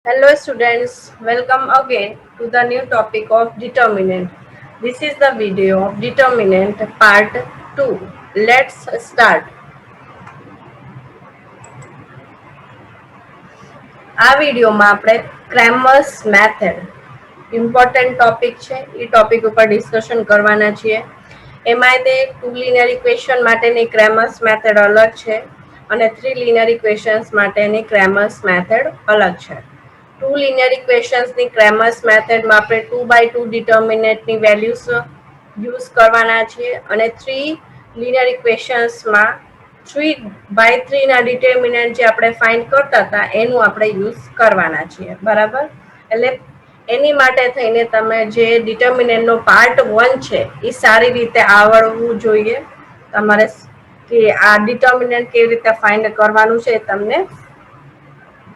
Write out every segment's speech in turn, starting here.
Hello students, welcome again to the new topic of determinant. This is the video of determinant part 2. Let's start. આ વિડીયોમાં આપણે Cramer's method important topic છે એ topic ઉપર discussion કરવાના છીએ. એમાં તે ટુ લિનિયર ઇક્વેશન માટેની ક્રેમર્સ મેથડ અલગ છે અને થ્રી લિનિયર ઇક્વેશન્સ માટેની ક્રેમર્સ મેથડ અલગ છે. ટુ લિનિયર ઇક્વેશન્સની ક્રેમર્સ મેથડમાં આપણે 2 by 2 ડિટર્મિનન્ટની વેલ્યુઝ યુઝ કરવાના છીએ અને થ્રી લિનિયર ઇક્વેશન્સમાં 3/3 ના ડિટર્મિનન્ટ જે આપણે ફાઇન્ડ કરતા હતા એનું આપણે યુઝ કરવાના છીએ. બરાબર, એટલે એની માટે થઈને તમે જે ડિટર્મિનન્ટનો પાર્ટ 1 છે એ સારી રીતે આવડવું જોઈએ તમારે, કે આ ડિટર્મિનન્ટ કેવી રીતે ફાઇન્ડ કરવાનું છે તમને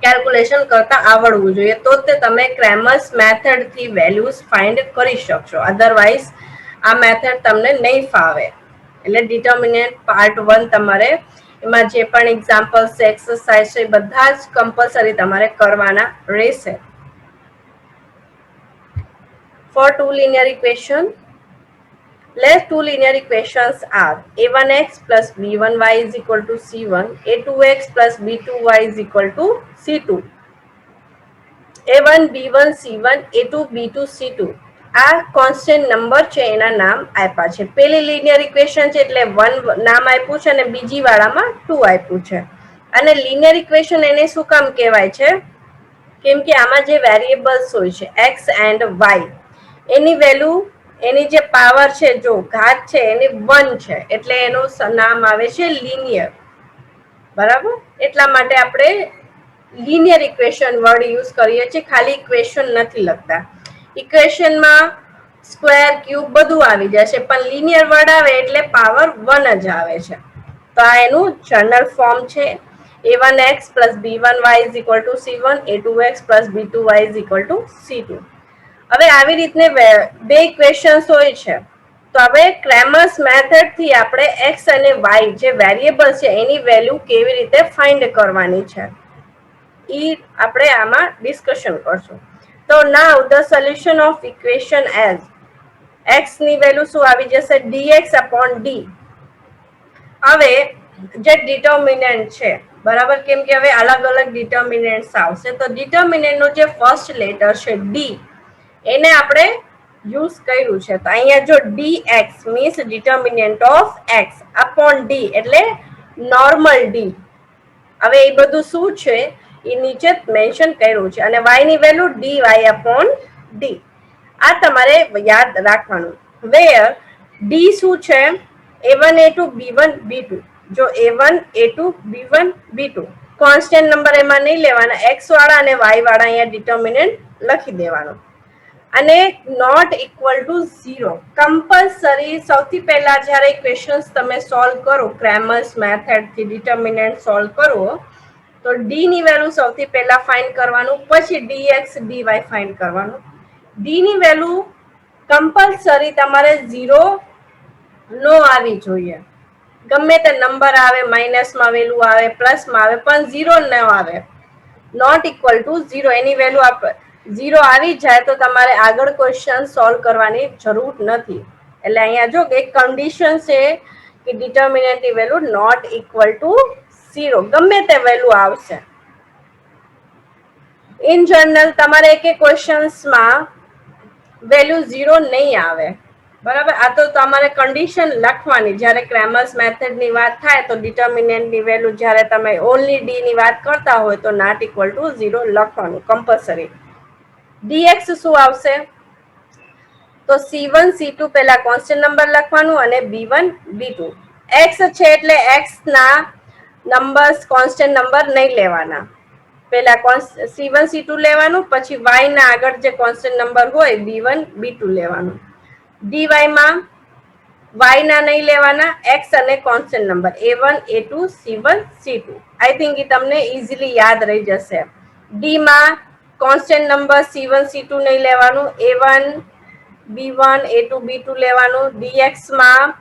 કેલ્ક્યુલેશન કરતા આવડવું જોઈએ, તો તે તમે ક્રેમર્સ મેથડ થી વેલ્યુઝ ફાઇન્ડ કરી શકશો. અધરવાઇઝ આ મેથડ તમને નહીં ફાવે. એટલે ડિટર્મિનન્ટ પાર્ટ 1 તમારે એમાં જે પણ એક્ઝામ્પલ્સ એક્સરસાઇઝ છે બધા જ કમ્પલસરી તમારે કરવાના રહેશે. For two linear equation, let two linear equations are a1x plus b1y is equal to c1, a2x plus b2y is equal to c2, a1 b1 c1 a2 b2 c2. આ constant number છે એના નામ આપ્યા છે. પેલી linear equation છે એટલે 1 નામ આપ્યું છે અને બીજી વાળામાં 2 આપ્યું છે. અને લિનિયર ઇક્વેશન એને શું કામ કહેવાય છે? કેમ કે આમાં જે વેરિયેબલ્સ હોય છે એક્સ એન્ડ વાય, એની વેલ્યુ, એની જે પાવર છે, જો ઘાત છે એની 1 છે, એટલે એનું નામ આવે છે લિનિયર. બરાબર, એટલા માટે આપણે લિનિયર ઇક્વેશન વર્ડ યુઝ કરીએ છીએ, ખાલી ઇક્વેશન નથી લખતા. ઇક્વેશનમાં સ્ક્વેર ક્યુબ બધું આવી જશે, પણ લિનિયર વર્ડ આવે એટલે પાવર 1 જ આવે છે. તો આ એનું જનરલ ફોર્મ છે. a1x plus b1y is equal to c1, a2x plus b2y is equal to c2. હવે આવી રીતને બે ઇક્વેશન્સ હોય છે, તો હવે ક્રેમર્સ મેથડ થી આપણે એક્સ અને વાય જે વેરિયેબલ છે એની વેલ્યુ કેવી રીતે ફાઇન્ડ કરવાની છે એ આપણે આમાં ડિસ્કશન કરશું. તો નાઉ the solution of equation as x ની વેલ્યુ શું આવી જશે? dx upon d. હવે જે ડિટર્મિનન્ટ છે, બરાબર, કેમ કે હવે અલગ અલગ ડિટર્મિનન્ટ્સ આવશે, તો ડિટર્મિનન્ટ નો જે ફર્સ્ટ લેટર છે ડી, એને આપણે યુઝ કર્યું છે. તો અહીંયા જો dx means determinant of x upon d એટલે નોર્મલ ડી. હવે એ બધું શું છે એ નીચે મેન્શન કર્યું છે. અને y ની વેલ્યુ dy upon d. આ તમારે યાદ રાખવાનું. વેર d શું છે? a1 a2 b1 b2. જો a1 a2 b1 b2 constant number એમાં નહીં લેવાના, x વાળા અને y વાળા અહીંયા ડિટર્મિનન્ટ લખી દેવાનું. અને નોટ ઇક્વલ ટુ 0 કમ્પલસરી. સૌથી પહેલા જ્યારે ક્વેશ્ચન્સ તમે સોલ્વ કરો ક્રેમર્સ મેથડ થી ડિટર્મિનન્ટ સોલ્વ કરો, તો ડી ની વેલ્યુ સૌથી પહેલા ફાઇન્ડ કરવાનું, પછી dx dy ફાઇન્ડ કરવાનું. ડી ની વેલ્યુ કમ્પલસરી તમારે 0 નો આવી જોઈએ. ગમે તે નંબર આવે, માઇનસમાં વેલ્યુ આવે, પ્લસમાં આવે, પણ 0 ન આવે. નોટ ઇક્વલ ટુ 0 એની વેલ્યુ 0 આવી જાય તો તમારે આગળ ક્વેશ્ચન સોલ્વ કરવાની જરૂર નથી. એટલે અહીંયા જો એક કન્ડિશન છે કે ડિટર્મિનન્ટ ની વેલ્યુ નોટ ઇક્વલ ટુ 0, ગમે તે વેલ્યુ આવશે. ઇન જનરલ તમારે એક ક્વેશ્ચન્સમાં વેલ્યુ 0 નહીં આવે. બરાબર, આ તો તમારે કન્ડિશન લખવાની. જ્યારે ક્રેમર્સ મેથડ ની વાત થાય તો ડિટર્મિનન્ટ ની વેલ્યુ જ્યારે તમે ઓનલી ડી ની વાત કરતા હોય તો નોટ ઇક્વલ ટુ 0 લખવાનું કમ્પલસરી. dx શું આવશે? તો c1 c2 પહેલા કોન્સ્ટન્ટ નંબર લખવાનું અને b1 b2. x છે એટલે x ના નંબર્સ કોન્સ્ટન્ટ નંબર નહીં લેવાના. પહેલા c1 c2 લેવાનું, પછી y ના આગળ જે કોન્સ્ટન્ટ નંબર હોય b1 b2 લેવાનું. dy માં y ના નહીં લેવાના, x અને constant number a1 a2 c1 c2. I think એ તમને ઇઝીલી યાદ રહી જશે. d માં કોન્સ્ટન્ટ નંબર c1 c2 નહીં લેવાનું, a1 b1 a2 b2 લેવાનું. dx માં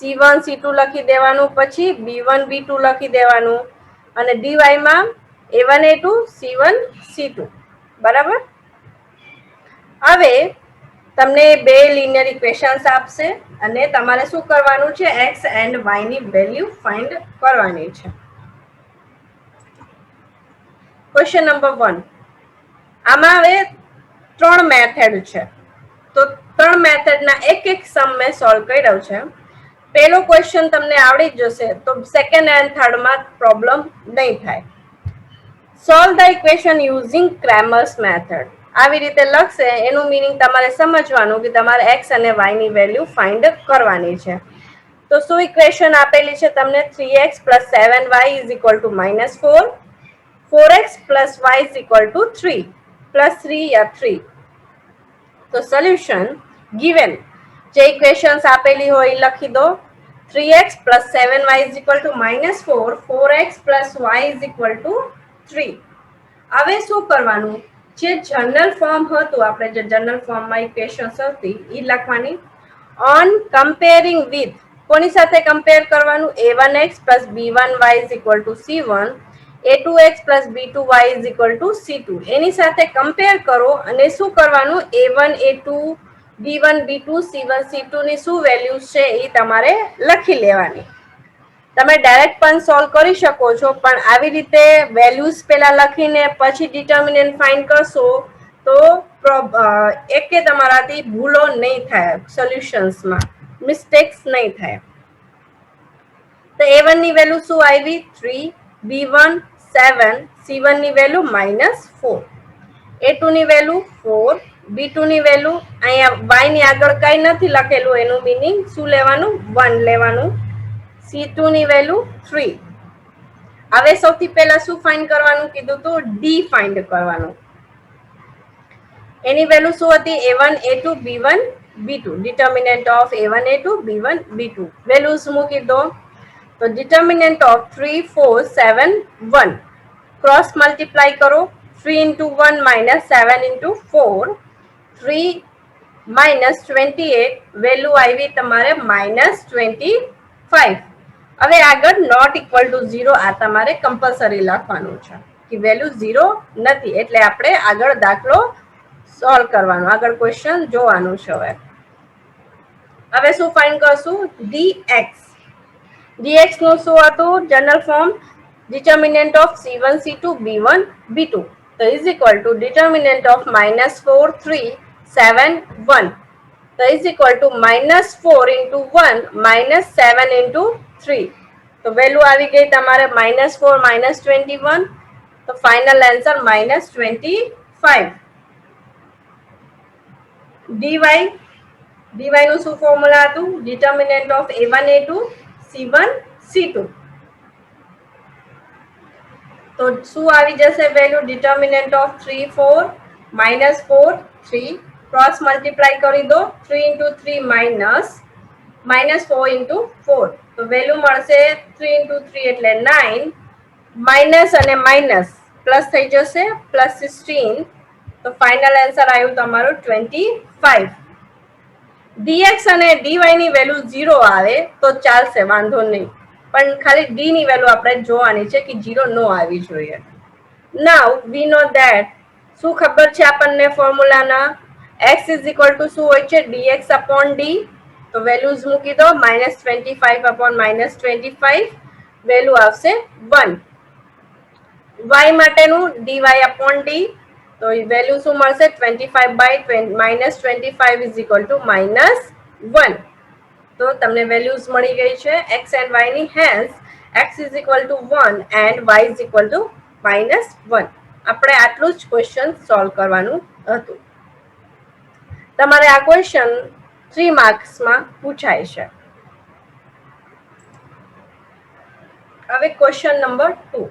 c1 c2 લખી દેવાનું, પછી b1 b2 લખી દેવાનું. અને dy માં a1 a2 c1 c2. બરાબર. હવે તમને બે લિનિયર ઇક્વેશન્સ આપશે અને તમારે શું કરવાનું છે, એક્સ એન્ડ વાય ની વેલ્યુ ફાઇન્ડ કરવાની છે. Question number 1. આમાં હવે 3 મેથડ છે, તો 3 મેથડના એક એક સમ મેં સોલ્વ કર્યો છે. પહેલો ક્વેશ્ચન તમને આવડી જશે તો સેકન્ડ એન્ડ થર્ડ માં પ્રોબ્લેમ નહીં થાય. Solve the equation using Cramer's method. આવી રીતે લખશે એનું મીનિંગ તમારે સમજવાનું કે તમારે એક્સ અને વાય ની વેલ્યુ ફાઇન્ડ કરવાની છે. તો શું ઇક્વેશન આપેલી છે તમને? 3x + 7y = -4, 4x + y = 3 + 3 या 3. તો સોલ્યુશન ગિવન જે ઇક્વેશન્સ આપેલી હોય લખી દો. 3x + 7y = -4, 4x + y = 3. હવે શું કરવાનું? જે જનરલ ફોર્મ હતું, આપણે જે જનરલ ફોર્મમાં ઇક્વેશન્સ હતી એ લખવાની. ઓન કમ્પેરિંગ વિથ, કોની સાથે કમ્પેર કરવાનું? a1x + b1y = c1, a2x + b2y = c2. એની સાથે કમ્પેર કરો અને શું કરવાનું? a1 a2 b1 b2 c1 c2 ની શું વેલ્યુ છે એ તમારે લખી લેવાની. તમે ડાયરેક્ટ પણ સોલ્વ કરી શકો છો, પણ આવી રીતે વેલ્યુઝ પેલા લખીને પછી ડિટર્મિનન્ટ ફાઇન્ડ કરશો તો એકે તમારાથી ભૂલો નહીં થાય, સોલ્યુશન્સમાં મિસ્ટેક્સ નહીં થાય. તો a1 ની વેલ્યુ શું આવી? 3, b1 7, c1 ની વેલ્યુ -4, a2 ની વેલ્યુ 4, b2 ની વેલ્યુ અહીંયા y ની આગળ કઈ નથી લખેલું, એનું મીનિંગ શું લેવાનું? 1 લેવાનું. c2 ની વેલ્યુ 3. હવે સૌથી પહેલા શું ફાઇન્ડ કરવાનું કીધું તું? ડી ફાઇન્ડ કરવાનું. એની વેલ્યુ શું હતી? a1 a2 b1 b2. Determinant of a1 a2 b1 b2 values મૂકી દો. તો ડિટર્મિનન્ટ ઓફ 3 4 7 1 ક્રોસ મલ્ટીપ્લાય કરો. 3 × 1 -7 × 4, 3 -28 વેલ્યુ આવી તમારે -25. હવે આગળ નોટ ઇક્વલ ટુ 0 આ તમારે કમ્પલસરી લખવાનું છે કે વેલ્યુ 0 નથી, એટલે આપણે આગળ દાખલો સોલ્વ કરવાનો, આગળ ક્વેશ્ચન જોવાનું છે. હવે શું ફાઇન્ડ કરશું? dx. dx નું શું હતું? General form determinant of c1 c2 b1 b2 તો is equal to determinant of -4 3 7 1 તો is equal to -4 × 1 -7 × 3. તો વેલ્યુ આવી ગઈ તમારે -4 -21, તો ફાઇનલ આન્સર -25. dy નું શું ફોર્મ્યુલા હતું? determinant of a1 a2 c1 c2. તો શું આવી જશે value? determinant of 3 4 -4 3 cross multiply કરી દો. 3 × 3 -4 × 4 તો વેલ્યુ મળશે 3 × 3 એટલે 9, માઇનસ અને માઇનસ પ્લસ થઈ જશે +16. તો ફાઇનલ આન્સર આવ્યું તમારું 25. dx અને dy ની વેલ્યુ 0 આવે તો ચાલશે, વાંધો નહીં, પણ ખાલી ડી ની વેલ્યુ આપણે જોવાની છે કે 0 ન આવી જોઈએ. નાઉ વી નો ધેટ, શું ખબર છે આપણને ફોર્મ્યુલાના? x ઇઝ ઇક્વલ ટુ શું હોય છે? dx upon D. તો વેલ્યુઝ મૂકી દો. -25 અપોન -25 વેલ્યુ આવશે 1. y માટેનું dy અપોન ડી, તો વેલ્યુ શું મળશે? 25/-25 ઇઝ ઇક્વલ ટુ -1. તો તમને વેલ્યુઝ મળી ગઈ છે x એન્ડ y ની. Hence x is equal to 1 and y is equal to -1. આપણે આટલું જ ક્વેશ્ચન સોલ્વ કરવાનું હતું. તમારે આ ક્વેશ્ચન 3 માર્ક્સમાં પૂછાય છે. હવે ક્વેશ્ચન નંબર 2,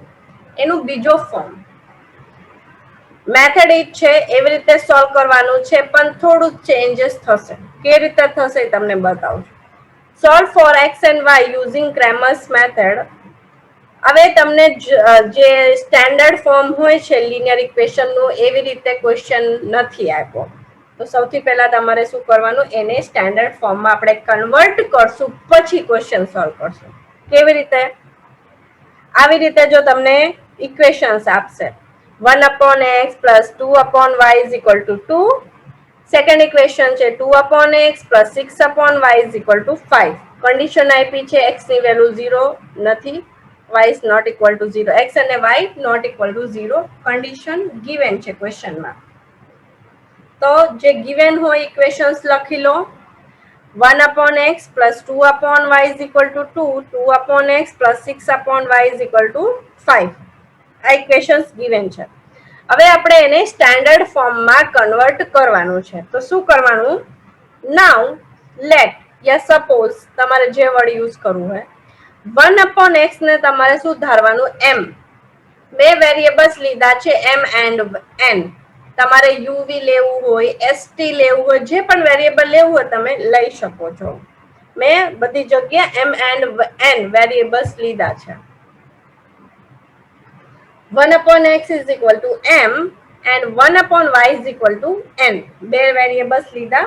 એનું બીજો ફોર્મ. મેથડ એ છે, એવી રીતે સોલ્વ કરવાનું છે, પણ થોડું ચેન્જીસ થશે. કેવી રીતે થશે તમને બતાવું છું. Solve for x and y using Cramer's method. હવે તમને જે સ્ટેન્ડર્ડ ફોર્મ હોય છે લિનિયર ઇક્વેશનનું, એવી રીતે ક્વેશ્ચન નથી આપ્યો. તો સૌથી પહેલા તમારે શું કરવાનું? એને સ્ટેન્ડર્ડ ફોર્મમાં આપણે કન્વર્ટ કરશું, પછી ક્વેશ્ચન સોલ્વ કરશું. કેવી રીતે? આવી રીતે જો તમને ઇક્વેશન્સ આપશે 1/x plus 2/y is equal to 2. Second equation છે 2/x plus 6/y is equal to 5. Condition આપી છે x ની વેલ્યુ 0 નથી, y is not equal to 0. x અને y not equal to 0 condition given છે ક્વેશ્ચનમાં. તો જે given હોય ઇક્વેશન્સ લખી લો. 1/x plus 2/y is equal to 2. 2/x plus 6/y is equal to 5. આ ઇક્વેશન્સ given છે. હવે આપણે એને સ્ટેન્ડર્ડ ફોર્મમાં કન્વર્ટ કરવાનું છે. તો શું કરવાનું? નાઉ લેટ યા સપોઝ તમારે જે વર્ડ યુઝ કરવું હોય, 1/x ને તમારે શું ધારવાનું? m. બે વેરિયેબલ્સ લીધા છે m એન્ડ n. તમારે uv લેવું હોય, st લેવું હોય, જે પણ વેરિયેબલ લેવું હોય તમે લઈ શકો છો. મેં બધી જગ્યા m એન્ડ n વેરિયેબલ્સ લીધા છે. 1/x is equal to m and 1/y is equal to n. બે વેરિયેબલ્સ લીધા.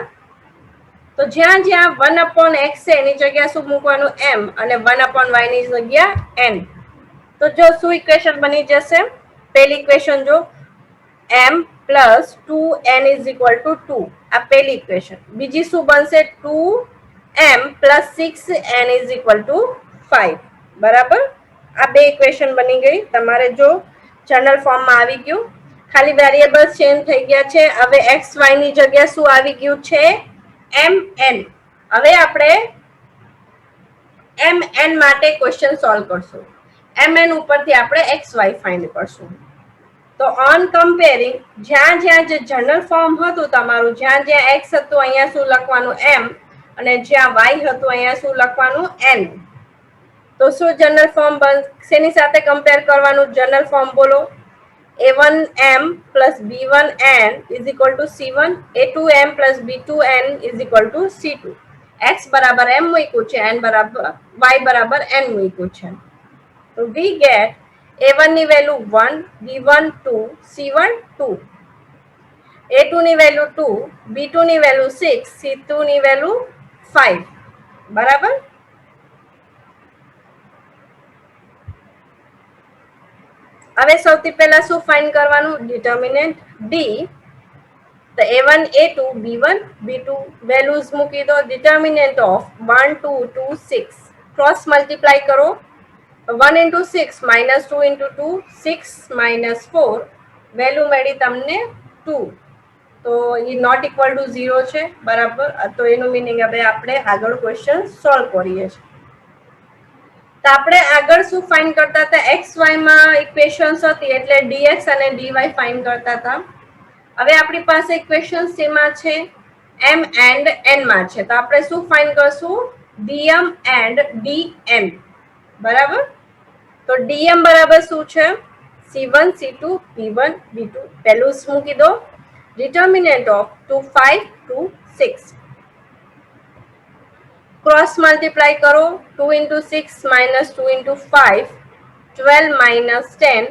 તો જ્યાં જ્યાં 1/x છે એની જગ્યા શું મૂકવાનું? m અને 1/y ની જગ્યા n. તો જો શું ઇક્વેશન બની જશે? પહેલી ઇક્વેશન જો m plus 2n is equal to 2. આ પહેલી ઇક્વેશન. બીજી શું બનશે? 2m plus 6n is equal to 5. બરાબર? આ બે ઇક્વેશન બની ગઈ. તમારે જો જનરલ ફોર્મમાં આવી ગયું, ખાલી વેરિયેબલ્સ ચેન્જ થઈ ગયા છે. હવે એક્સ વાય ની જગ્યા શું આવી ગયું છે? mn. હવે આપણે mn માટે ક્વેશ્ચન સોલ્વ કરશું. mn ઉપરથી આપણે એક્સ વાય ફાઇન્ડ કરશું. તો ઓન કમ્પેરિંગ જ્યાં જ્યાં જે જનરલ ફોર્મ હતું તમારું, જ્યાં જ્યાં એક્સ હતું અહીંયા શું લખવાનું? m અને જ્યાં વાય હતું અહીંયા શું લખવાનું? n. તો શું જનરલ ફોર્મ શેની સાથે કમ્પેર કરવાનું? જનરલ ફોર્મ બોલો. a1m plus b1n is equal to c1. a2m plus b2n is equal to c2. x બરાબર m મૂક્યું છે, n બરાબર y બરાબર n મૂક્યું છે. તો we get a1 ની વેલ્યુ 1, b1 2, c1 2. a2 ની વેલ્યુ 2, b2 ની વેલ્યુ 6, c2 ની વેલ્યુ 5. બરાબર? હવે સૌથી પહેલા શું ફાઇન્ડ કરવાનું? Determinant D. તો a1 a2 b1 b2 values મૂકી દો. ડિટર્મિનન્ટ ઓફ 1 2 2 6 ક્રોસ મલ્ટીપ્લાય કરો. 1 into 6 minus 2 into 2, 6 minus 4 value મળી તમને 2. તો એ નોટ ઇક્વલ ટુ 0 છે. બરાબર? તો એનું મિનિંગ હવે આપણે આગળ ક્વેશ્ચન સોલ્વ કરીએ છીએ. તો આપણે આગળ શું ફાઇન્ડ કરતા હતા? એક્સ વાય માં ઇક્વેશન્સ હતી એટલે ડીએક્સ અને ડીવાય ફાઇન્ડ કરતા હતા. હવે આપણી પાસે ઇક્વેશન્સ શેમાં છે? એમ એન્ડ એન માં છે. તો આપણે શું ફાઇન્ડ કરશું? DM and DN. બરાબર? તો ડીએમ બરાબર શું છે? c1 c2 b1 b2 values મૂકી દો. ડિટર્મિનન્ટ ઓફ 2 5 2 6 ક્રોસ મલ્ટીપ્લાય કરો. 2 into 6 minus 2 into 5 12 minus 10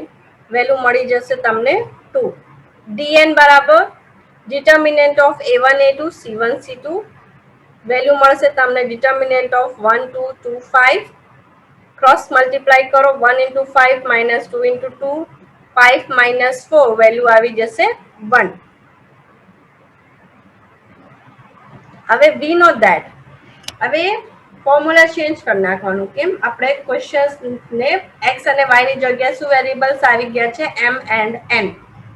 value મળી જશે તમને 2. dn બરાબર determinant of a1 a2 c1 c2 value મળશે તમને ડિટર્મિનન્ટ ઓફ 1 2 2 5. ક્રોસ મલ્ટીપ્લાય કરો. 1 into 5 minus 2 into 2 5 minus 4 value આવી જશે 1. હવે વી નો ધેટ. હવે ફોર્મ્યુલા ચેન્જ કરી નાખવાનું. કેમ? આપણે ક્વેશ્ચન્સ ને એક્સ અને વાય ની જગ્યાએ શું વેરિયેબલ્સ આવી ગયા છે? M and N.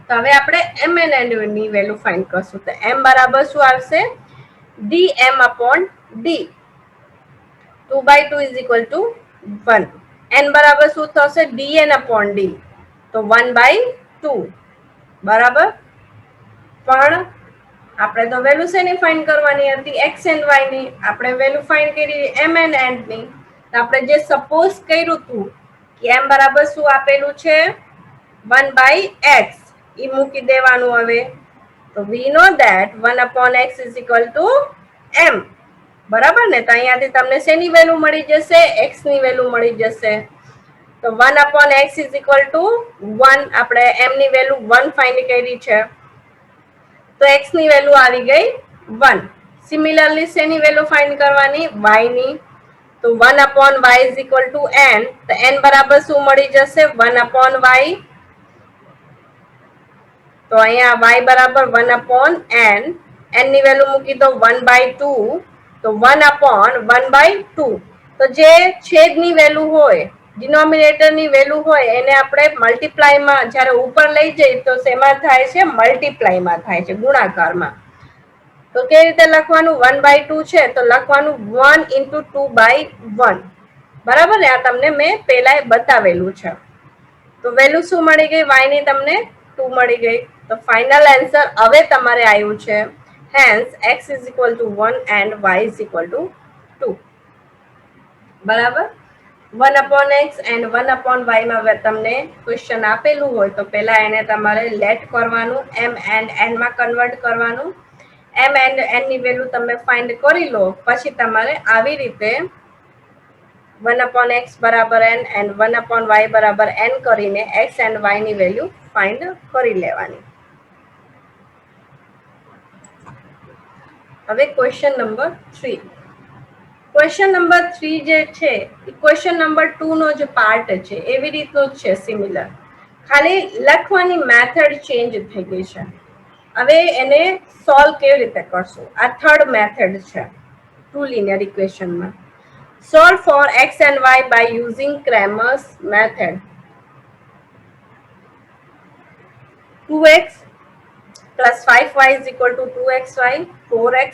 તો હવે આપણે એમ એન્ડ એન ની વેલ્યુ ફાઇન્ડ કરશું. તો એમ બરાબર શું આવશે? D M upon D. 2/2 is equal to 1. N બરાબર શું થશે? D N upon D. તો 1/2. બરાબર? પણ આપણે તો વેલ્યુ શેની ફાઇન્ડ કરવાની હતી? એક્સ એન્ડ વાય ની. આપણે વેલ્યુ ફાઇન્ડ કરી એમ એન્ડ એન ની. તો આપણે જે સપોઝ કર્યું હતું કે એમ બરાબર શું આપેલું છે? 1/x. એ મૂકી દેવાનું હવે. તો વી know that 1/x is equal to m. બરાબર ને? તો અહીંયાથી તમને શેની વેલ્યુ મળી જશે? એક્સ ની વેલ્યુ મળી જશે. તો 1/x is equal to 1. આપણે m ની વેલ્યુ 1 ફાઇન્ડ કરી છે. તો x ની વેલ્યુ આવી ગઈ 1. સિમિલરલી શેની વેલ્યુ ફાઇન્ડ કરવાની? y ની. તો 1/y is equal to n. તો n બરાબર શું મળી જશે? 1/y. તો અહીંયા y બરાબર 1/n, n ની વેલ્યુ મૂકી દો 1/2, તો 1/1/2. તો જે છેદની વેલ્યુ હોય, ડિનોમિનેટર ની વેલ્યુ હોય, એને આપણે મલ્ટીપ્લાયમાં જ્યારે ઉપર લઈ જઈએ તો શેમાં થાય છે? મલ્ટીપ્લાયમાં થાય છે, ગુણાકારમાં. તો કેવી રીતે લખવાનું? 1/2 છે તો લખવાનું 1 × 2/1. બરાબર ને? આ તમને મેં પહેલા બતાવેલું છે. તો વેલ્યુ શું મળી ગઈ? y ની તમને 2 મળી ગઈ. તો ફાઇનલ આન્સર હવે તમારે આવ્યું છે. Hence x = 1 and y = 2. બરાબર? 1/x and 1/y માં તમને ક્વેશ્ચન આપેલું હોય તો પહેલા એને તમારે લેટ કરવાનું, m and n માં કન્વર્ટ કરવાનું. m and n ની વેલ્યુ તમે ફાઇન્ડ કરી લો, પછી તમારે આવી રીતે 1/x બરાબર n and 1/y બરાબર n કરીને x and y ની વેલ્યુ ફાઇન્ડ કરી લેવાની. હવે ક્વેશ્ચન નંબર 3. ક્વેશ્ચન નંબર 3 જે છે એ ક્વેશ્ચન નંબર 2 નો જે પાર્ટ છે એવી રીતનો જ છે, સિમિલર. ખાલી લખવાની મેથડ ચેન્જ થઈ ગઈ છે. હવે એને સોલ્વ કેવી રીતે કરશું? આ થર્ડ મેથડ છે ટુ લિનિયર ઇક્વેશનમાં. Solve for x and y by using Cramer's method. 2x plus 5y is equal to 2xy, 4x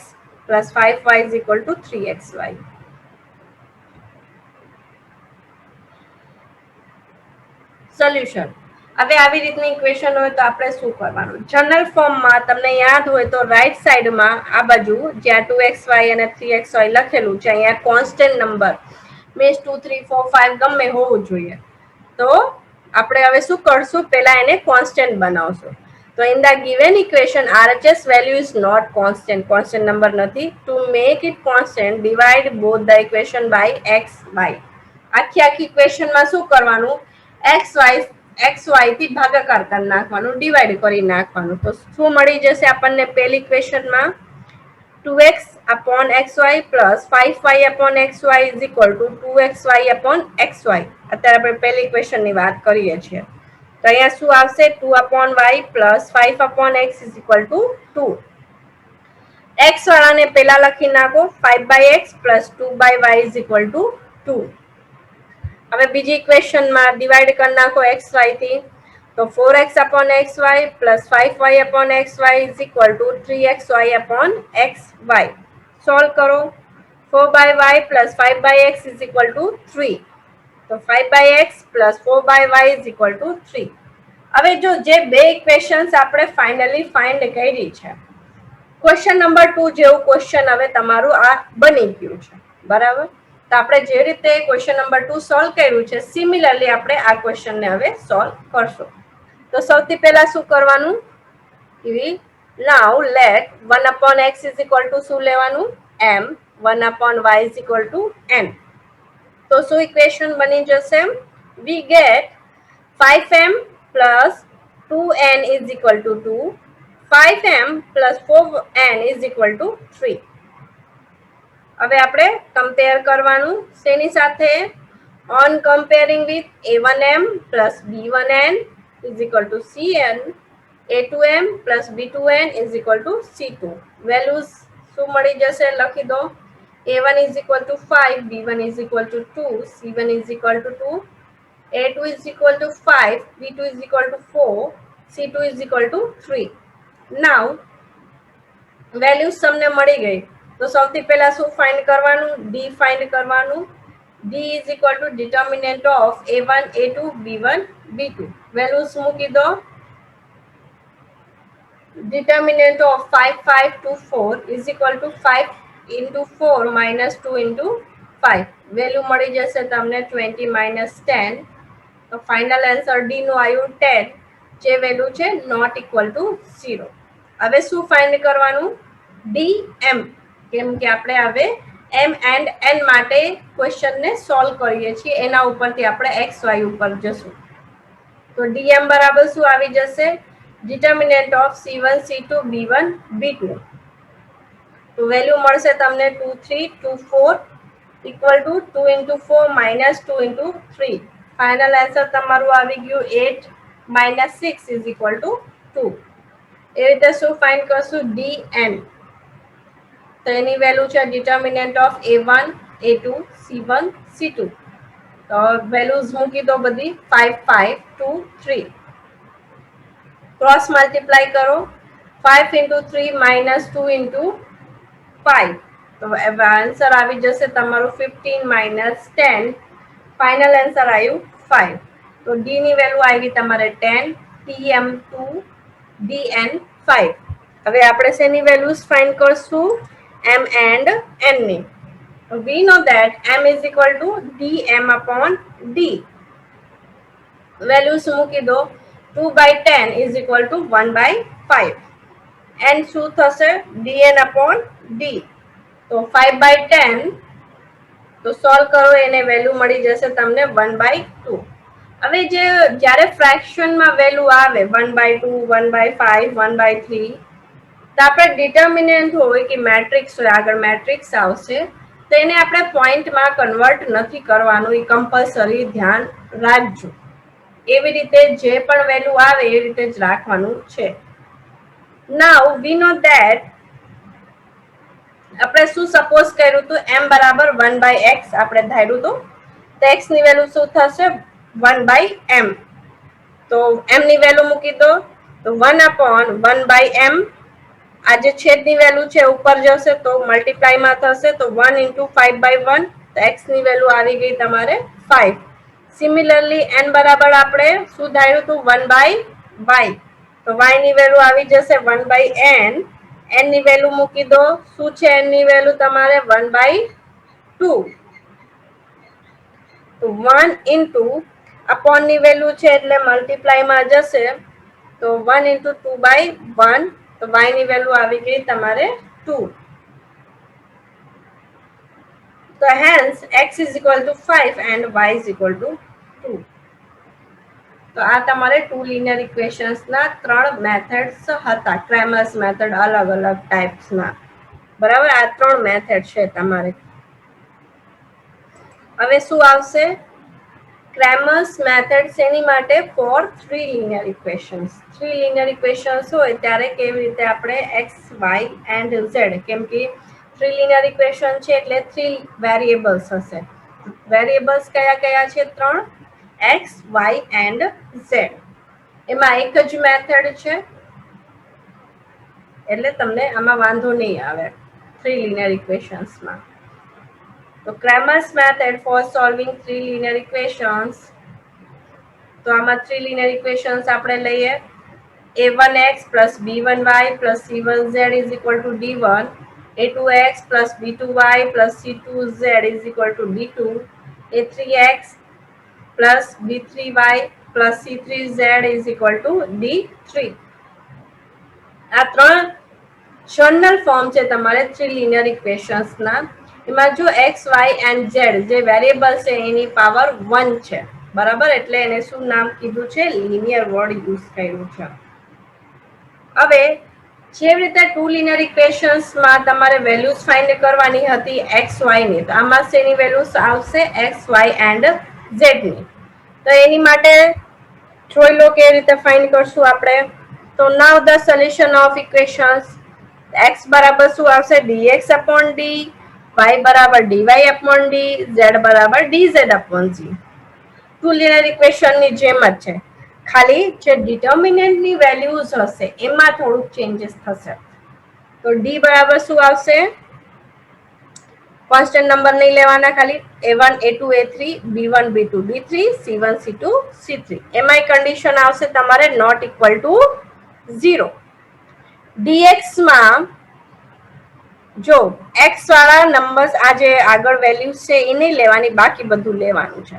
plus 5y is equal to 3xy. Solution. હવે આવી રીતની ઇક્વેશન હોય તો આપણે શું કરવાનું? જનરલ ફોર્મમાં તમને યાદ હોય તો રાઈટ સાઈડમાં આ બાજુ જ્યાં 2xy અને 3xy લખેલું છે, અહીંયા કોન્સ્ટન્ટ નંબર મીન્સ 2 3 4 5 ગમે હોવું જોઈએ. તો આપણે હવે શું કરશું? પહેલા એને કોન્સ્ટન્ટ બનાવશું. તો in the given equation RHS value is not constant, constant number નથી. To make it constant, divide both the equation by xy. આખી ઇક્વેશનમાં શું કરવાનું? xy થી ભાગાકાર કરી નાખવાનું, ડિવાઈડ કરી નાખવાનું. તો શું મળી જશે આપણને પહેલી ઇક્વેશનમાં? 2x/xy plus 5y/xy is equal to 2xy/xy. અત્યારે આપણે પહેલી ઇક્વેશનની વાત કરીએ છીએ. તો અહીંયા શું આવશે? 2/y plus 5/x is equal to 2. x વાળાને પહેલા લખી નાખો, 5/x plus 2/y is equal to 2. હવે બીજી ઇક્વેશનમાં ડિવાઈડ કરી નાખો xy થી, તો 4x/xy plus 5y/xy is equal to 3xy/xy. Solve કરો. 4/y plus 5/x is equal to 3. તો 5/x plus 4/y is equal to 3. હવે જો જે બે ઇક્વેશન્સ આપણે ફાઇનલી ફાઇન્ડ કરી છે, ક્વેશ્ચન નંબર 2 જેવું ક્વેશ્ચન હવે તમારું આ બની ગયું છે. બરાબર? તો આપણે જે રીતે ક્વેશ્ચન નંબર 2 સોલ્વ કર્યું છે, સિમિલરલી આપણે આ ક્વેશ્ચનને હવે સોલ્વ કરશું. તો સૌથી પહેલા શું કરવાનું? નાઉ late 1/x is equal to શું લેવાનું? m, 1/y is equal to n. તો શું ઇક્વેશન બની જશે? we get 5m plus 2n is equal to 2, 5m plus 4n is equal to 3. હવે આપણે કમ્પેર કરવાનું શેની સાથે? On comparing with a1m plus b1n is equal to cn, a2m plus b2n is equal to c2. Values શું મળી જશે? લખી દો. a1 is equal to 5, b1 is equal to 2, c1 is equal to 2, a2 is equal to 5, b2 is equal to 4, c2 is equal to 3. Now values તમને મળી ગઈ તો સૌથી પહેલા શું ફાઇન્ડ કરવાનું? ડી ફાઇન્ડ કરવાનું. D is equal two determinant of a1 a2 b1 b2. Values મૂકી દો. Determinant of 5 5 2 4 is equal two 5 into 4 minus 2 into 5. Value મળી જશે તમને 20 minus 10. તો ફાઇનલ આન્સર ડી નું આવ્યું 10, જે વેલ્યુ છે નોટ ઇક્વલ ટુ 0. હવે શું ફાઇન્ડ કરવાનું? ડી એમ, કેમ કે આપણે હવે એમ એન્ડ એન માટે ક્વેશ્ચનને સોલ્વ કરીએ છીએ, એના ઉપરથી આપણે એક્સ વાય ઉપર જશું. તો ડીએમ બરાબર શું આવી જશે? Determinant of c1 c2 b1 b2. તો વેલ્યુ મળશે તમને 2 3 2 4 equal to 2 into 4 minus 2 into 3. Final answer તમારું આવી ગયું 8 minus 6 is equal to 2. એ રીતે શું ફાઇન્ડ કરશું? dn. તો એની વેલ્યુ છે determinant of a1 a2 c1 c2. તો વેલ્યુઝ મૂકી દો બધી 5 5 2 3. ક્રોસ મલ્ટીપ્લાય કરો 5 into 3 minus 2 into 5. તો આન્સર આવી જશે તમારું 15 minus 10. ફાઇનલ આન્સર આવ્યું 5. તો ડી ની વેલ્યુ આવી તમારે 10, tm2, dn5. હવે આપણે શેની વેલ્યુઝ ફાઇન્ડ કરશું? m and n ની. We know that m is equal to dm upon d. Values મૂકી દો 2/10 is equal to 1/5. n શું થશે? dn upon d. તો 5/10 તો સોલ્વ કરો એને વેલ્યુ મળી જશે તમને 1/2. હવે જે જ્યારે ફ્રેક્શનમાં વેલ્યુ આવે 1/2 1/5 1/3 તો આપણે ડિટર્મિનન્ટ હોય કે મેટ્રિક્સ હોય, આગળ મેટ્રિક્સ આવશે તો એને આપણે પોઈન્ટમાં કન્વર્ટ નથી કરવાનું, એ કમ્પલસરી ધ્યાન રાખજો. એવી રીતે જે પણ વેલ્યુ આવે એ રીતે જ રાખવાનું છે. નાઉ વી નો ધેટ આપણે શું સપોઝ કર્યું હતું? m બરાબર 1/x આપણે ધાર્યું હતું. તો x ની વેલ્યુ શું થશે? 1/m. તો m ની વેલ્યુ મૂકી દો તો 1/1/m. આ જે છેદની વેલ્યુ છે ઉપર જશે તો મલ્ટીપ્લાયમાં થશે તો 1 into 5/1. તો x ની વેલ્યુ આવી ગઈ તમારે 5. સિમિલરલી n બરાબર આપણે શું ધાર્યું હતું? 1/y. તો y ની વેલ્યુ આવી જશે 1/n. n ની વેલ્યુ મૂકી દો. શું છે n ની વેલ્યુ તમારે? 1/2. તો 1 into upon ની વેલ્યુ છે એટલે મલ્ટીપ્લાયમાં જશે તો 1 into 2/1. તો y ની વેલ્યુ આવી ગઈ તમારે 2. તો hence x is equal to 5 and y is equal to 2. તો આ તમારે ટુ લિનિયર ઇક્વેશન્સના 3 મેથડ્સ હતા. ક્રેમર્સ મેથડ અલગ અલગ ટાઈપ્સના. બરાબર, આ 3 મેથડ છે તમારે. હવે શું આવશે? ક્રેમર્સ મેથડ શેની માટે? For 3 linear equations. 3 linear equations હોય ત્યારે કેવી રીતે આપણે x, y એન્ડ z, કેમ કે 3 લિનિયર ઇક્વેશન છે એટલે 3 વેરિયેબલ્સ હશે. વેરિયેબલ્સ કયા કયા છે? 3, x, y એન્ડ z. એમાં એક જ મેથડ છે એટલે તમને આમાં વાંધો નહીં આવે 3 લિનિયર ઇક્વેશન્સમાં. તો Cramer's method for solving 3 linear equations. તો આમાં 3 લિનિયર ઇક્વેશન્સ આપણે લઈએ. a1x plus b1y plus c1z is equal to d1. a2x plus b2y plus c2z is equal to d2. a3x plus b3y plus c3z is equal to d3. આ 3 general form છે તમારે 3 linear ઇક્વેશન્સના. એમાં જો x, y and z જે variable છે એની power 1 છે. બરાબર, એટલે એને શું નામ કીધું છે? લિનિયર વર્ડ યુઝ કર્યું છે. હવે જેવી રીતે 2 લિનિયર ઇક્વેશન્સમાં તમારે વેલ્યુઝ ફાઇન્ડ કરવાની હતી x, y ની, તો આમાં શેની વેલ્યુઝ આવશે? x, y એન્ડ z ની. તો એની માટે જોઈ લો કેવી રીતે ફાઇન્ડ કરશું આપણે. તો નાઉ the solution of equations. x બરાબર શું આવશે? dx upon d. y બરાબર dy upon d. z બરાબર dz upon g. 2 લિનિયર ઇક્વેશનની જેમ જ છે, ખાલી જે ડિટર્મિનન્ટની વેલ્યુઝ હશે એમાં થોડુંક ચેન્જીસ થશે. તો d બરાબર શું આવશે? કોન્સ્ટન્ટ નંબર નહીં લેવાના, ખાલી a1 a2 a3 b1 b2 b3 c1 c2 c3. એમાંય કન્ડિશન આવશે તમારે નોટ ઇક્વલ ટુ 0. dx માં જો x વાળા નંબર્સ આ જે આગળ વેલ્યુઝ છે એ નહીં લેવાની, બાકી બધું લેવાનું છે.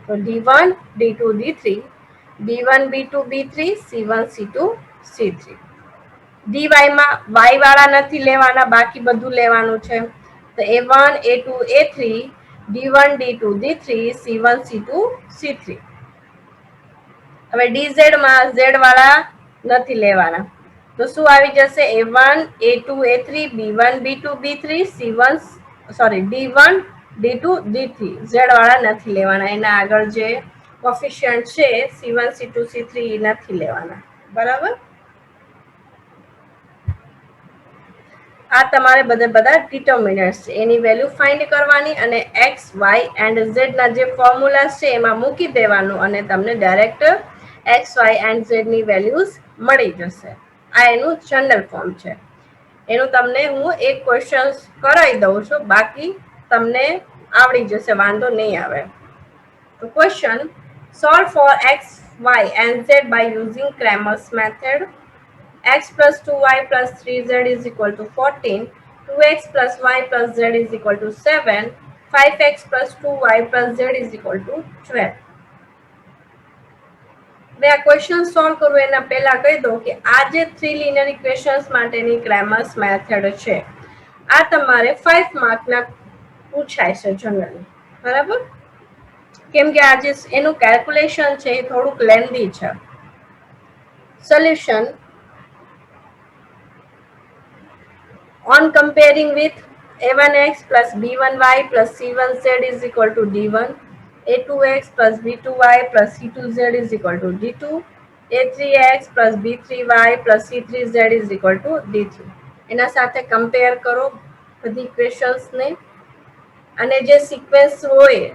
તો d1 d2 d3 b1 b2 b3 c1 c2 c3. dy માં y વાળા નથી લેવાના, બાકી બધું લેવાનું છે. તો a1 a2 a3 d1 d2 d3 c1 c2 c3. હવે dz માં z વાળા નથી લેવાના, તો શું આવી જશે? a1 a2 a3 b1 b2 b3 c1 sorry d1 d2 d3. z વાળા નથી લેવાના, એના આગળ જે કોફિશિયન્ટ છે c1 c2 c3 નથી લેવાના. બરાબર. આ તમારે બધા ડિટર્મિનન્ટ્સ છે એની વેલ્યુ ફાઇન્ડ કરવાની અને એક્સ વાય એન્ડ ઝેડ ના જે ફોર્મ્યુલાસ છે એમાં મૂકી દેવાનું અને તમને direct X Y and Z ની વેલ્યુઝ મળી જશે. આ એનું જનરલ ફોર્મ છે. એનું તમને હું એક ક્વેશ્ચન કરાવી દઉં છું, બાકી તમને આવડી જશે, વાંધો નહીં આવે. તો question: solve for x, y and z by using Cramer's method. X plus 2y plus 3z is equal to 14, 2x plus y plus z is equal to 7, 5x plus 2y plus z is equal to 12. હવે આ question solve કરવું એના પહેલા કહી દઉં કે આ જે થ્રી લિનિયર ઇક્વેશન્સ માટેની ક્રેમર્સ મેથડ છે, આ તમારે 5 માર્કના પૂછાય છે જનરલી, બરાબર? કેમ કે આ જે એનું કેલ્ક્યુલેશન છે એ થોડુંક લેન્ધી છે. Solution: on comparing with a1x plus b1y plus c1z is equal to d1, a2x plus b2y plus c2z is equal to d2, a3x plus b3y plus c3z is equal to d3. એના સાથે compare કરો બધી equations ને, અને જે sequence હોય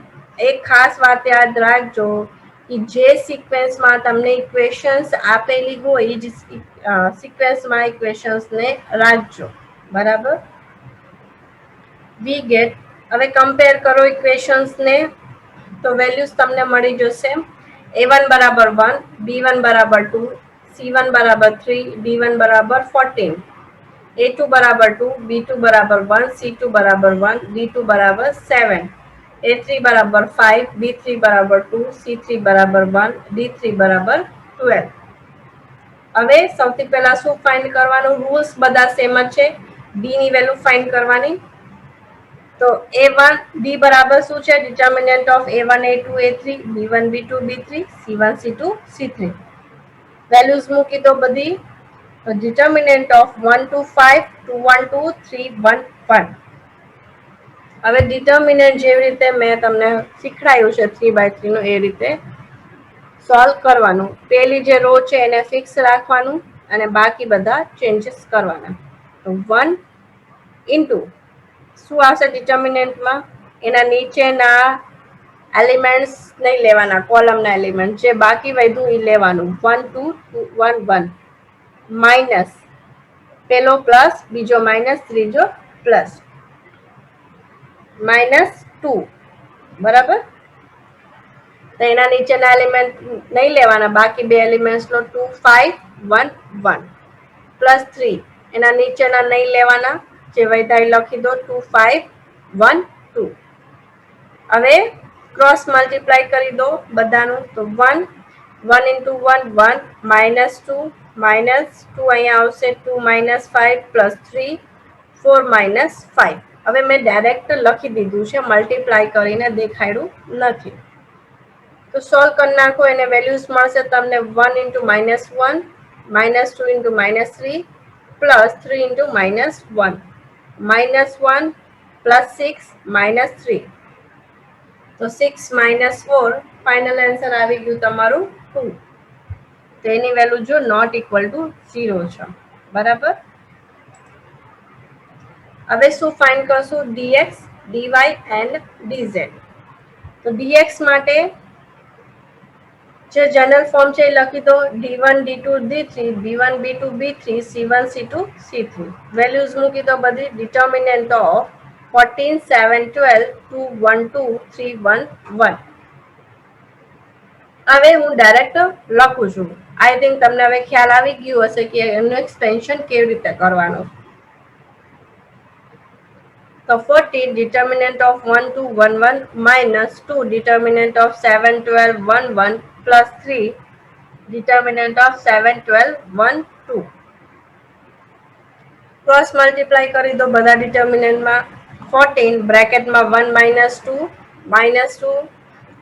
એક ખાસ વાત યાદ રાખજો કે જે સિક્વેન્સમાં તમને ઇક્વેશન્સ આપેલી હોય એ જ સિક્વેન્સમાં ઇક્વેશન્સ ને રાખજો, બરાબર? વી ગેટ, હવે કમ્પેર કરો ઇક્વેશન્સ ને તો વેલ્યુઝ તમને મળી જશે. a1 બરાબર 1, b1 બરાબર 2, c1 બરાબર 3, d1 બરાબર 14, a2 બરાબર 2, b2 બરાબર 1, c2 બરાબર 1, d2 બરાબર 7, a3 બરાબર 5, b3 બરાબર 2, c3 બરાબર 1, d3 બરાબર 12. હવે સૌથી પહેલા શું ફાઇન્ડ કરવાનું? રૂલ્સ બધા સેમ જ છે. ડી ની વેલ્યુ ફાઇન્ડ કરવાની. તો a1 d બરાબર શું છે? Determinant of a1 a2 a3 b1 b2 b3 c1 c2 c3. Values મૂકી દો બધી. તો ડિટર્મિનન્ટ ઓફ 1 2 5 2 1 2 3 1 1. હવે ડિટર્મિનન્ટ જેવી રીતે મેં તમને શીખડાયું છે 3/3 નું, એ રીતે સોલ્વ કરવાનું. પેલી જે રો છે એને ફિક્સ રાખવાનું અને બાકી બધા ચેન્જીસ કરવાના. તો 1 ઇન્ટુ શું આવશે ડિટર્મિનન્ટમાં? એના નીચેના એલિમેન્ટ્સ નહીં લેવાના, કોલમના એલિમેન્ટ જે બાકી વધ્યું એ લેવાનું. 1 2 1 1 માઇનસ પેલો પ્લસ, બીજો માઇનસ, ત્રીજો પ્લસ, -2, બરાબર? તો એના નીચેના એલિમેન્ટ નહીં લેવાના, બાકી બે એલિમેન્ટ્સ લો. 2 5 1 1 પ્લસ 3 એના નીચેના નહીં લેવાના, જે વૈધાય લખી દો. 2 5 1 2. હવે ક્રોસ મલ્ટીપ્લાય કરી દો બધાનું. તો 1 1 into 1 1 -2 -2 અહીંયા આવશે. 2 -5 plus 3 4 -5. હવે મેં ડાયરેક્ટ લખી દીધું છે, મલ્ટીપ્લાય કરીને દેખાડ્યું નથી. તો સોલ્વ કરી નાખો, એને વેલ્યુઝ મળશે તમને. 1 into -1 -2 into -3 plus 3 into -1 -1 plus 6 -3. તો 6 -4, ફાઇનલ આન્સર આવી ગયું તમારું 2. તો એની વેલ્યુ જો નોટ ઇક્વલ ટુ 0 છે, બરાબર? હવે શું ફાઇન્ડ કરશું? dx dy and dz. તો dx માટે જે જનરલ ફોર્મ છે એ લખી દો. d1 d2 d3 b1 b2 b3 c1 c2 c3. Values મૂકી દો બધી. Determinant of 14 7 12 2 1 2 3 1 1. હવે હું ડાયરેક્ટ લખું છું. આઈ થિંક તમને હવે ખ્યાલ આવી ગયું હશે કે એનું એક્સટેન્શન કેવી રીતે કરવાનું. તો 14 determinant of 1 2 1 1 minus 2 determinant of 7 12 1 1 plus 3 determinant of 7 12 1 2. Cross multiply કરી દો બધા ડિટર્મિનન્ટમાં. 14 બ્રેકેટમાં 1 minus 2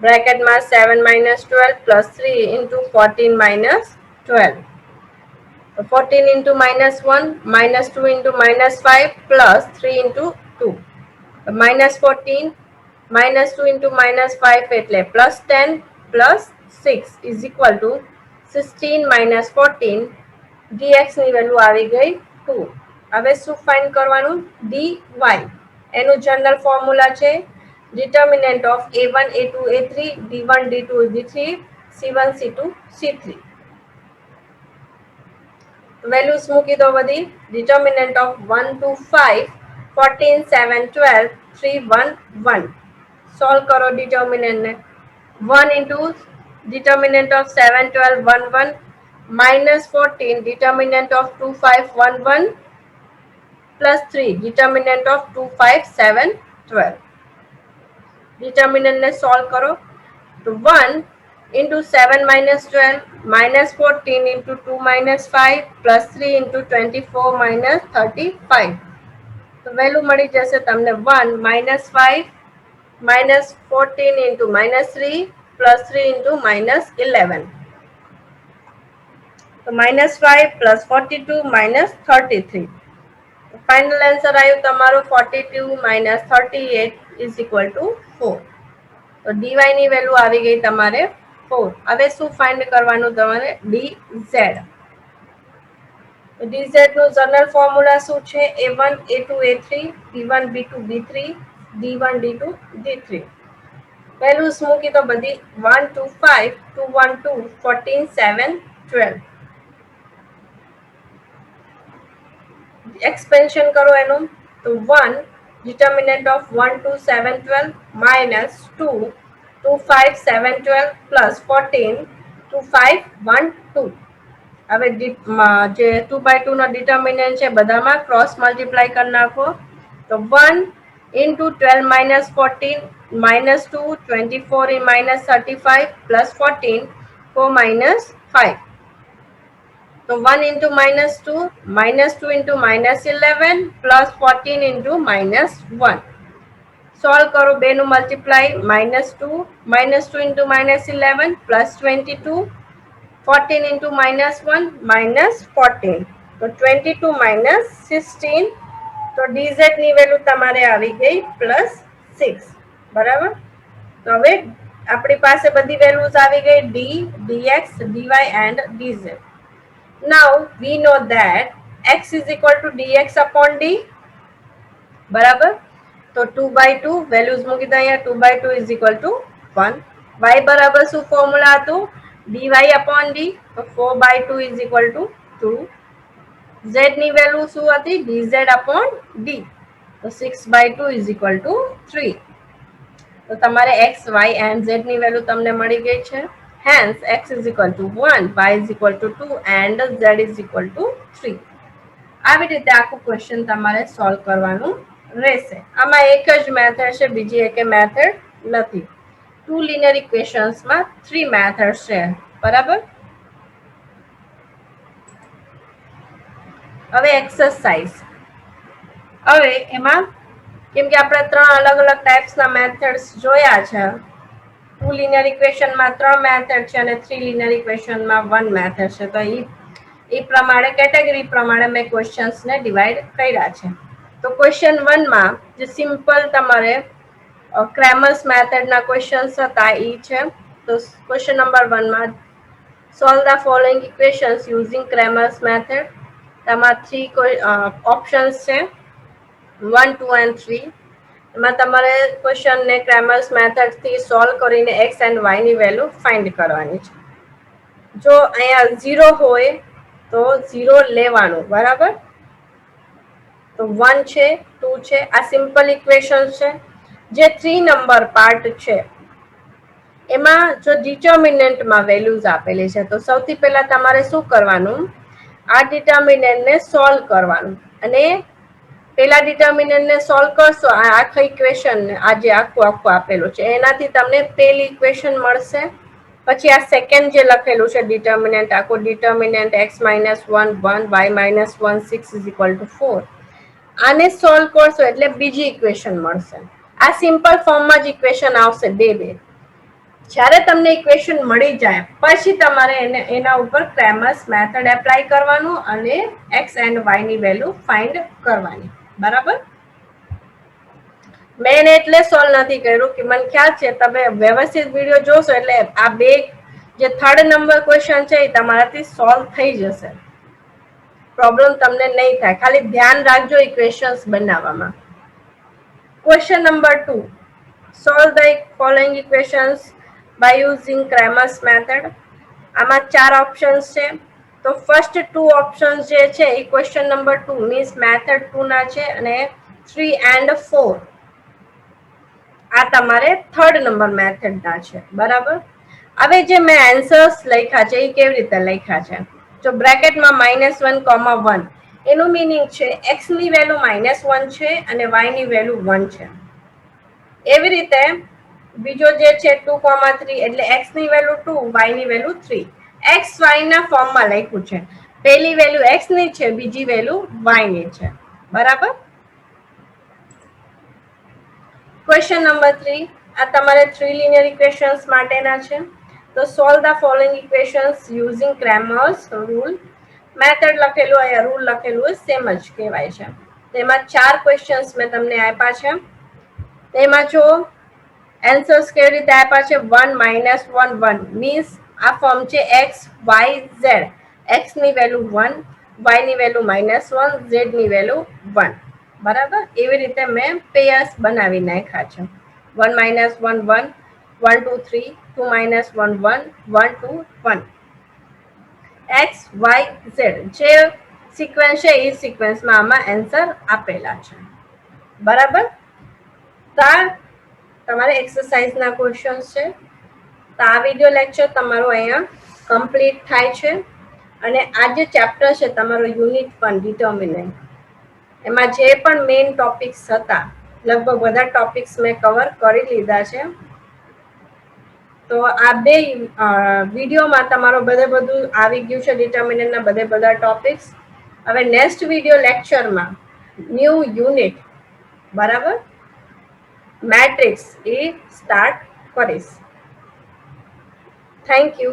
બ્રેકેટમાં 7 minus 12 plus 3 into 14 minus 12. 14 into -1 -2 into -5 plus 3 into 2. -14 -2 into -5 એટલે +10 plus 6 is equal to 16 - 14. dx ની વેલ્યુ આવી ગઈ 2. હવે શું ફાઇન્ડ કરવાનું? dy. એનું જનરલ ફોર્મ્યુલા છે determinant of a1 a2 a3 d1 d2 d3 c1 c2 c3. Values મૂકી દો બધી. Determinant of 1 to 5 14 7 12 3 1 1. સોલ્વ કરો ડિટર્મિનન્ટને. 1 into determinant of 7 12 1 1 minus 14 determinant of 2 5 1 1 plus 3 determinant of 2 5 7 12. determinant ને સોલ્વ કરો તો 1 into 7 minus 12 minus 14 into 2 minus 5 plus 3 into 24 minus 35. તો value મળી જશે તમને 1 minus 5 minus 14 into minus 3 plus 3 into minus 11. તો minus 5 plus 42 minus 33. Final answer આવ્યું તમારો 42 minus 38 is equal to 4. તો dy ની વેલ્યુ આવી ગઈ તમારે 4. હવે શું ફાઇન્ડ કરવાનું તમારે? dz. તો dz નું જનરલ ફોર્મ્યુલા શું છે? a1 a2 a3 b1 b2 b3 d1 d2 d3. Values મૂકી તો બધી 1 2 5 2 1 2 14 7 12. एक्सपेंशन करो एनु तो 1 डिटर्मिनेंट ऑफ 1 2 7 12 minus 2 2 5 7 12 plus 14 2 5 1 2. હવે જે 2 by 2 નો ડિટર્મિનન્ટ છે બધામાં ક્રોસ મલ્ટીપ્લાય કરી નાખો તો 1 into 12 minus 14 minus 2 24 in minus 35 plus 14 4 minus 5. तो 1 into minus 2 into minus 11 plus 14 into minus 1. Solve करो बेनु multiply minus 2 into minus 11 plus 22 14 into minus 1 minus 14. तो 22 minus 16. तो dz ની વેલ્યુ તમારે આવી ગઈ +6 બરાબર. તો હવે આપણી પાસે બધી વેલ્યુઝ આવી ગઈ d dx dy and dz. Now we know that x is equal to dx upon d. बराबर. तो 2 by 2 વેલ્યુઝ મૂકી દો અહીંયા 2 by 2 is equal to 1. y બરાબર શું ફોર્મ્યુલા હતું? dy upon d. તો 4 by 2 is equal to 2. z ની વેલ્યુ શું હતી? dz upon d. તો 6 by 2 is equal to 3. તો તમારે x y and z ની વેલ્યુ તમને મળી ગઈ છે. Hence x is equal to 1, y is equal to 2 and z is equal to 3. આવી રીતે આખું ક્વેશ્ચન તમારે સોલ્વ કરવાનું રહેશે. આમાં એક જ મેથડ છે, બીજી એક મેથડ નથી. 2 લિનિયર ઇક્વેશન્સમાં 3 મેથડ્સ છે બરાબર. હવે એક્સરસાઇઝ. હવે એમાં કેમ કે આપણે 3 અલગ અલગ ટાઈપ્સના મેથડ્સ જોયા છે. 2 લિનિયર ઇક્વેશનમાં 3 મેથડ છે અને 3 લિનિયર ઇક્વેશનમાં 1 મેથડ છે. તો એ પ્રમાણે કેટેગરી પ્રમાણે મેં ક્વેશ્ચન્સને ડિવાઈડ કર્યા છે. તો ક્વેશ્ચન 1 માં જે સિમ્પલ તમારે ક્રેમર્સ મેથડના ક્વેશ્ચન્સ હતા એ છે. તો ક્વેશ્ચન નંબર 1 માં solve the following equations using Cramer's method. તેમાં 3 ઓપ્શન્સ છે 1 2 and 3. એમાં તમારે ક્વેશ્ચનને ક્રેમર્સ મેથડથી સોલ્વ કરીને એક્સ એન્ડ વાય ની વેલ્યુ ફાઇન્ડ કરવાની છે. જો અહીંયા 0 હોય તો 0 લેવાનું બરાબર. તો 1 છે 2 છે આ સિમ્પલ ઇક્વેશન છે. જે 3 નંબર પાર્ટ છે એમાં જો ડિટર્મિનન્ટમાં વેલ્યુઝ આપેલી છે તો સૌથી પહેલા તમારે શું કરવાનું? આ ડિટર્મિનન્ટને સોલ્વ કરવાનું અને પેલા ડિટર્મિનન્ટને સોલ્વ કરશો આ આખા ઇક્વેશનને આ જે આખું આપેલું છે એનાથી તમને પેલી ઇક્વેશન મળશે. પછી આ સેકન્ડ જે લખેલું છે ડિટર્મિનન્ટ આખું determinant x - 1 1 y - 1 6 is equal to 4. આને સોલ્વ કરશો એટલે બીજી ઇક્વેશન મળશે. આ સિમ્પલ ફોર્મમાં જ ઇક્વેશન આવશે બે. જ્યારે તમને ઇક્વેશન મળી જાય પછી તમારે એના ઉપર ક્રેમર્સ મેથડ એપ્લાય કરવાનું અને એક્સ એન્ડ વાય ની વેલ્યુ ફાઇન્ડ કરવાની બરાબર. મેં એટલે સોલ્વ નથી કર્યું કે મને ખ્યાલ છે તમે વ્યવસ્થિત વિડીયો જોશો એટલે આ બે જે 3rd નંબર ક્વેશ્ચન છે એ તમારાથી સોલ્વ થઈ જશે. પ્રોબ્લેમ તમને નહીં થાય. ખાલી ધ્યાન રાખજો ઇક્વેશન્સ બનાવવામાં. Question number 2, solve the following equations by using Cramer's method. આમાં 4 ઓપ્શન્સ છે. તો ફર્સ્ટ 2 ઓપ્શન્સ જે છે એ ક્વેશ્ચન નંબર 2 મીન્સ મેથડ 2 ના છે, અને 3 and 4 આ તમારે થર્ડ નંબર મેથડ ના છે. બરાબર. હવે જે મેં આન્સર્સ લખ્યા છે એ કેવી રીતે લખ્યા છે, જો બ્રેકેટમાં -1, 1 એનું મીનિંગ છે x ની વેલ્યુ -1 છે અને y ની વેલ્યુ 1 છે. એવી રીતે બીજો જે છે 2, 3 એટલે x ની વેલ્યુ 2, y ની વેલ્યુ 3. x y ના ફોર્મમાં લખ્યું છે. પહેલી વેલ્યુ x ની છે, બીજી વેલ્યુ y ની છે. બરાબર. ક્વેશ્ચન નંબર 3, આ તમારે 3 linear equations માટેના છે. તો solve the following equations using Cramer's rule. Method લખેલું હોય, રૂલ લખેલું હોય, સેમ જ કહેવાય છે. તેમાં 4 ક્વેશ્ચન્સ મેં તમને આપ્યા છે. તેમાં જો આન્સર્સ કેવી રીતે આપ્યા છે, 1 -1 1 મીન્સ આ ફોર્મ છે x y z. x ની વેલ્યુ 1, y ની વેલ્યુ -1, z ની વેલ્યુ 1. બરાબર. એવી રીતે મેં પેયર્સ બનાવી નાખ્યા છે. 1 -1 1, 1 2 3, 2 -1 1, 1 2 1. x y z જે સિક્વન્સ છે એ સિક્વન્સમાં આમાં આન્સર આપેલા છે. બરાબર. તમારે એક્સરસાઇઝના ક્વેશ્ચન્સ છે. તો આ વિડીયો લેક્ચર તમારું અહીંયા કમ્પ્લીટ થાય છે. અને આ જે ચેપ્ટર છે તમારો યુનિટ 1 ડિટર્મિનન્ટ, એમાં જે પણ મેઇન ટોપિક્સ હતા લગભગ બધા ટોપિક્સ મેં કવર કરી લીધા છે. તો આ બે વિડીયોમાં તમારો બધું આવી ગયું છે, ડિટર્મિનન્ટના બધા ટોપિક્સ. હવે નેક્સ્ટ વિડીયો લેક્ચરમાં ન્યૂ યુનિટ, બરાબર, મેટ્રિક્સ એ સ્ટાર્ટ કરીશ. Thank you.